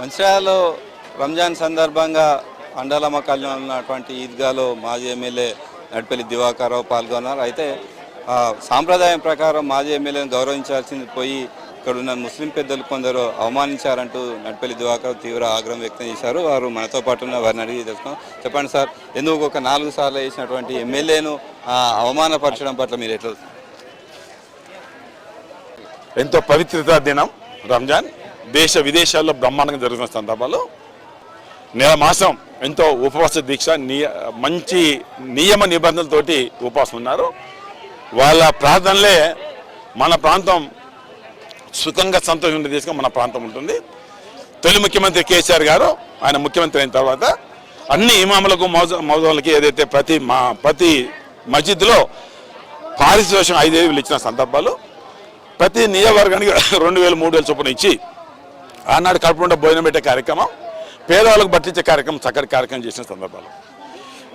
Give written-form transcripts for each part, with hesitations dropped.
మంచిర్యాలలో రంజాన్ సందర్భంగా అండలమకల్లో ఉన్నటువంటి ఈద్గాలో మాజీ ఎమ్మెల్యే నడిపెల్లి దివాకర్రావు పాల్గొన్నారు. అయితే సాంప్రదాయం ప్రకారం మాజీ ఎమ్మెల్యేను గౌరవించాల్సింది పోయి ఇక్కడున్న ముస్లిం పెద్దలు కొందరు అవమానించారంటూ నడిపెల్లి దివాకర్ తీవ్ర ఆగ్రహం వ్యక్తం చేశారు. వారు మనతో పాటు ఉన్న వారిని అడిగి తెలుసుకున్నాం. చెప్పండి సార్, ఎందుకు ఒక 4 సార్లు వేసినటువంటి ఎమ్మెల్యేను అవమానపరచడం పట్ల మీరు ఎట్లా? ఎంతో పవిత్రత దినం రంజాన్, దేశ విదేశాల్లో బ్రహ్మాండంగా జరుగుతున్న సందర్భాల్లో నెల మాసం ఎంతో ఉపవాస దీక్ష మంచి నియమ నిబంధనలతోటి ఉపవాసం ఉన్నారు. వాళ్ళ ప్రార్థనలే మన ప్రాంతం సుఖంగా సంతోషంగా దేశంగా మన ప్రాంతం ఉంటుంది. తొలి ముఖ్యమంత్రి కేసీఆర్ గారు ఆయన ముఖ్యమంత్రి అయిన తర్వాత అన్ని ఇమాములకు మౌజులకి ఏదైతే ప్రతి మస్జిద్లో పారితోషికం 5,000 ఇచ్చిన సందర్భాలు, ప్రతి నియోజకవర్గానికి 2,000 3,000 చొప్పున ఇచ్చి ఆనాడు కడుపుండా భోజనం పెట్టే కార్యక్రమం, పేదవాళ్ళకు బట్టించే కార్యక్రమం చక్కటి కార్యక్రమం చేసిన సందర్భాలు.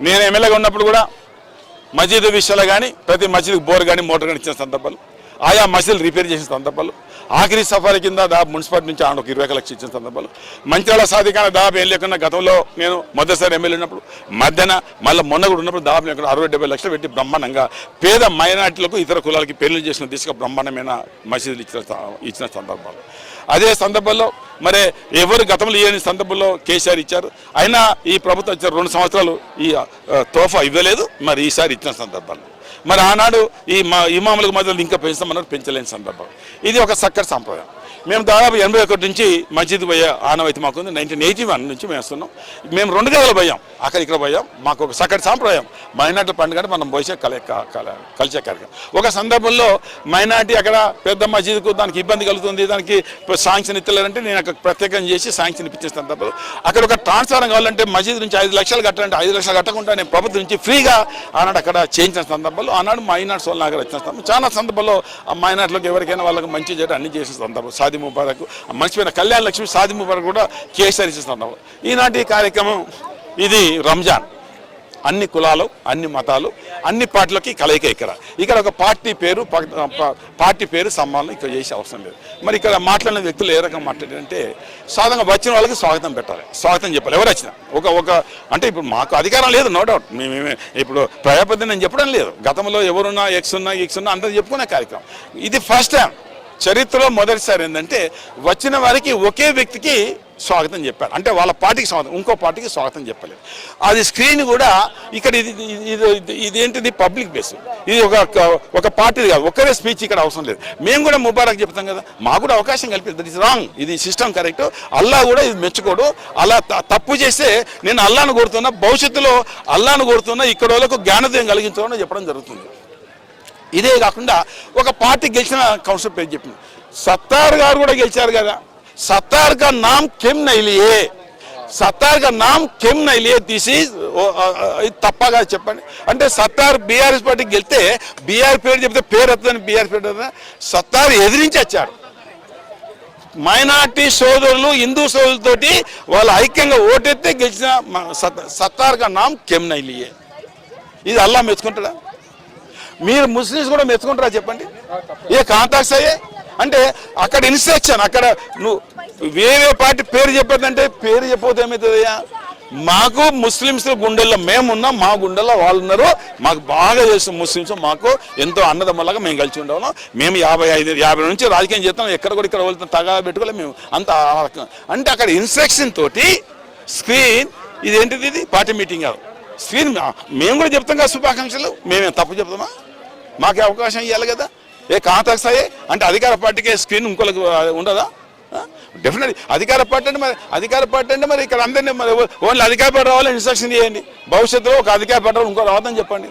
నేను ఎమ్మెల్యేగా ఉన్నప్పుడు కూడా మస్జిద్ విషయాలు కానీ ప్రతి మస్జిద్కి బోర్ కానీ మోటార్ కానీ ఇచ్చిన సందర్భాలు, ఆయా మసీదులు రిపేర్ చేసిన సందర్భాలు, ఆఖరి సఫారీ కింద దాదాపు మున్సిపాలిటీ నుంచి ఆడ ఒక 20 లక్షలు ఇచ్చిన సందర్భాలు, మంచిర్యాల సాధికార దాదాపు ఏం లేకుండా గతంలో నేను మొదటిసారి ఎమ్మెల్యే ఉన్నప్పుడు మధ్యాహ్న మళ్ళీ మొన్న కూడా ఉన్నప్పుడు దాదాపు లేకుండా 60-70 లక్షలు పెట్టి బ్రహ్మాండంగా పేద మైనార్టీలకు ఇతర కులాలకి పెళ్లి చేసిన దిశగా బ్రహ్మాండమైన మసీదులు ఇచ్చిన సందర్భాలు. అదే సందర్భంలో మరి ఎవరు గతంలో ఇవ్వని సందర్భంలో కేసీఆర్ ఇచ్చారు. అయినా ఈ ప్రభుత్వం వచ్చారు 2 సంవత్సరాలు ఈ తోఫా ఇవ్వలేదు. మరి ఈసారి ఇచ్చిన సందర్భాలు మరి ఆనాడు ఈ ఇమాములకు మధ్యలో ఇంకా పెంచామన్నారు, పెంచలేని సందర్భం. ఇది ఒక చక్కటి సంప్రదాయం. మేము దాదాపు 81 నుంచి మస్జిద్ పోయే ఆనవాయితీ మాకుంది. 1981 నుంచి మేము వస్తున్నాం. మేము 2 గదులు పోయాం, అక్కడ ఇక్కడ పోయాం. మాకు ఒక చక్కటి సాంప్రదాయం మైనార్టీ పండుగ మనం పోసే కలిసే కార్యక్రమం. ఒక సందర్భంలో మైనార్టీ అక్కడ పెద్ద మస్జిద్కు దానికి ఇబ్బంది కలుగుతుంది, దానికి శాంక్షన్ ఇస్తలేరంటే నేను అక్కడ ప్రత్యేకంగా చేసి శాంక్షన్ ఇప్పించే సందర్భంలో అక్కడ ఒక ట్రాన్స్ఫారం కావాలంటే మస్జిద్ నుంచి 5 లక్షలు కట్టాలంటే 5 లక్షలు కట్టకుండా నేను ప్రభుత్వం నుంచి ఫ్రీగా ఆనాడు అక్కడ చేయించిన సందర్భంలో ఆనాడు మైనార్టీ సోల్ నగర్ వచ్చిన సందర్భం. చాలా సందర్భంలో మైనార్టీలకు ఎవరికైనా వాళ్ళకి మంచి చేయడం అన్ని చేసిన సందర్భం. సాది ముబారక్ మర్చిపోయిన కళ్యాణ లక్ష్మి సాది ముబారక్ కూడా కేసీఆర్ ఇస్తున్నాం. ఈనాటి కార్యక్రమం ఇది రంజాన్. అన్ని కులాలు, అన్ని మతాలు, అన్ని పార్టీలకి కలయిక. ఇక్కడ ఒక పార్టీ పేరు సమ్మానం ఇక్కడ చేసే అవసరం లేదు. మరి ఇక్కడ మాట్లాడిన వ్యక్తులు ఏ రకంగా మాట్లాడారంటే సాధారణంగా వచ్చిన వాళ్ళకి స్వాగతం పెట్టాలి, స్వాగతం చెప్పాలి. ఎవరు వచ్చినా ఒక అంటే ఇప్పుడు మాకు అధికారం లేదు, నో డౌట్. మేమేమే ఇప్పుడు ప్రజాప్రతినిధి నేను చెప్పడం లేదు. గతంలో ఎవరున్నా ఎక్స్ ఉన్నా అందరూ చెప్పుకునే కార్యక్రమం. ఇది ఫస్ట్ టైం చరిత్రలో మొదటిసారి ఏంటంటే వచ్చిన వారికి ఒకే వ్యక్తికి స్వాగతం చెప్పారు. అంటే వాళ్ళ పార్టీకి స్వాగతం, ఇంకో పార్టీకి స్వాగతం చెప్పలేదు. అది స్క్రీన్ కూడా ఇక్కడ ఇదేంటిది పబ్లిక్ బేస్. ఇది ఒక పార్టీ కాదు, ఒకరే స్పీచ్ ఇక్కడ అవసరం లేదు. మేము కూడా ముబారక్ చెప్తాం కదా, మాకు కూడా అవకాశం కల్పిస్తుంది. That is wrong. ఇది సిస్టమ్ కరెక్ట్. అల్లా కూడా ఇది మెచ్చుకోడు. అలా తప్పు చేస్తే నేను అల్లాను కోరుతున్నా, భవిష్యత్తులో అల్లాను కోరుతున్నా, ఇక్కడ వాళ్ళకు జ్ఞానోదయం కలిగించాలని చెప్పడం జరుగుతుంది. ఇదే కాకుండా ఒక పార్టీ గెలిచిన కౌన్సిల్ పేరు చెప్పింది. సత్తార్ గారు కూడా గెలిచారు కదా. సత్తార్ కా నామ్ కెమ్ నైలియే, సత్తార్ కా నామ్ కెమ్ నైలియే తీసి తప్పగా చెప్పండి. అంటే సత్తార్ బీఆర్ఎస్ పార్టీకి గెలితే బీఆర్ పేరు చెప్తే పేరు వస్తుందని బీఆర్ పేరు వస్తుందని సత్తార్ ఎదిరించి వచ్చారు. మైనార్టీ సోదరులు, హిందూ సోదరులతోటి వాళ్ళు ఐక్యంగా ఓటెత్తే గెలిచిన సత్తార్ కా నామ్ కెమ్ నైలియే. ఇది అల్లా మెచ్చుకుంటాడా? మీరు ముస్లిమ్స్ కూడా మెచ్చుకుంటారా చెప్పండి? ఏ కాంటాక్ట్స్ అయ్యే అంటే అక్కడ ఇన్స్ట్రక్షన్, అక్కడ నువ్వు వేరే పార్టీ పేరు చెప్పదంటే పేరు చెప్పకపోతే ఏమవుతుందయ్యా? మాకు ముస్లిమ్స్ గుండెల్లో మేమున్నాం, మా గుండెల్లో వాళ్ళు ఉన్నారు. మాకు బాగా చేస్తాం ముస్లిమ్స్, మాకు ఎంతో అన్నదమ్మలాగా మేము కలిసి ఉండేవాళ్ళం. మేము 50 నుంచి రాజకీయం చేస్తాం. ఎక్కడ కూడా ఇక్కడ వెళ్తాం, తగా పెట్టుకోలేదు మేము అంత. అంటే అక్కడ ఇన్స్ట్రక్షన్ తోటి స్క్రీన్ ఇదేంటిది, ఇది పార్టీ మీటింగ్ కాదు స్క్రీన్. మేము కూడా చెప్తాం కదా శుభాకాంక్షలు. మేమేం తప్పు చెప్తామా? మాకే అవకాశం ఇవ్వాలి కదా. ఏ కాంటాక్ట్స్ అయ్యే అంటే అధికార పార్టీకే స్క్రీన్ ఇంకోళ్ళకి ఉండదా? డెఫినెట్లీ అధికార పార్టీ అంటే మరి ఇక్కడ అందరినీ మరి ఓన్లీ అధికార పార్టీ రావాలని ఇన్స్ట్రక్షన్ చేయండి. భవిష్యత్తులో ఒక అధికార పార్టీ ఇంకో రావద్దని చెప్పండి.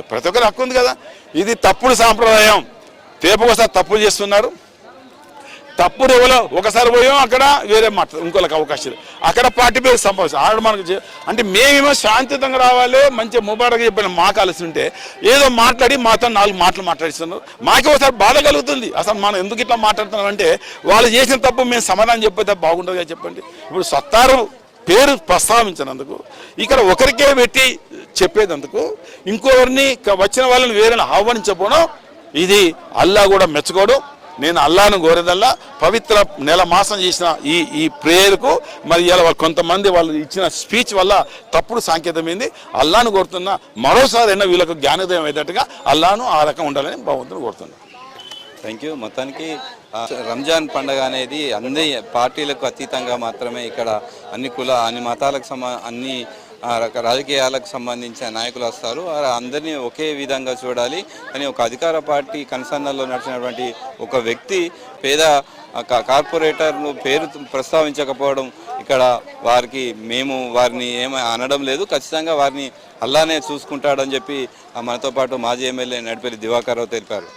ప్రతి ఒక్కరు హక్కు ఉంది కదా. ఇది తప్పుడు సాంప్రదాయం. తేపకోసారి తప్పులు చేస్తున్నారు. తప్పుడు ఎవరో ఒకసారి పోయాం, అక్కడ వేరే మాట్లాడు ఇంకోళ్ళకి అవకాశాలు, అక్కడ పార్టీ పేరు సంపాదించి ఆడ మనకు. అంటే మేమేమో శాంతియుతంగా రావాలి, మంచిగా ముబారక్ చెప్పిన మాకు కలిసి ఉంటే ఏదో మాట్లాడి మాతో 4 మాటలు మాట్లాడిస్తున్నారు. మాకే ఒకసారి బాధ కలుగుతుంది. అసలు మనం ఎందుకు ఇట్లా మాట్లాడుతున్నాం అంటే వాళ్ళు చేసిన తప్పు మేము సమాధానం చెప్పితే బాగుంటుంది కదా చెప్పండి. ఇప్పుడు సత్తారు పేరు ప్రస్తావించినందుకు, ఇక్కడ ఒకరికే పెట్టి చెప్పేందుకు, ఇంకొకరిని వచ్చిన వాళ్ళని వేరే ఆహ్వానించకపోవడం ఇది అల్లా కూడా మెచ్చుకోవడం. నేను అల్లాను కోరేదల్లా పవిత్ర నెల మాసం చేసిన ఈ ప్రేయర్కు మరి ఇలా కొంతమంది వాళ్ళు ఇచ్చిన స్పీచ్ వల్ల తప్పుడు సాంకేతమైంది. అల్లాను కోరుతున్నా మరోసారి అయినా వీళ్ళకు జ్ఞానోదయం అయ్యేటట్టుగా అల్లాను ఆ రకం ఉండాలని భగవంతుని కోరుతున్నా. Thank you. మొత్తానికి రంజాన్ పండుగ అనేది అన్ని పార్టీలకు అతీతంగా మాత్రమే ఇక్కడ అన్ని మతాలకు అన్ని రాజకీయాలకు సంబంధించిన నాయకులు వస్తారు. అందరినీ ఒకే విధంగా చూడాలి అని ఒక అధికార పార్టీ కన్సర్నల్లో నడిచినటువంటి ఒక వ్యక్తి పేద కార్పొరేటర్ను పేరు ప్రస్తావించకపోవడం ఇక్కడ మేము వారిని ఏమీ అనడం లేదు. ఖచ్చితంగా వారిని అల్లానే చూసుకుంటాడని చెప్పి మనతో పాటు మాజీ ఎమ్మెల్యే నడిపల్లి దివాకర్ రావు తెలిపారు.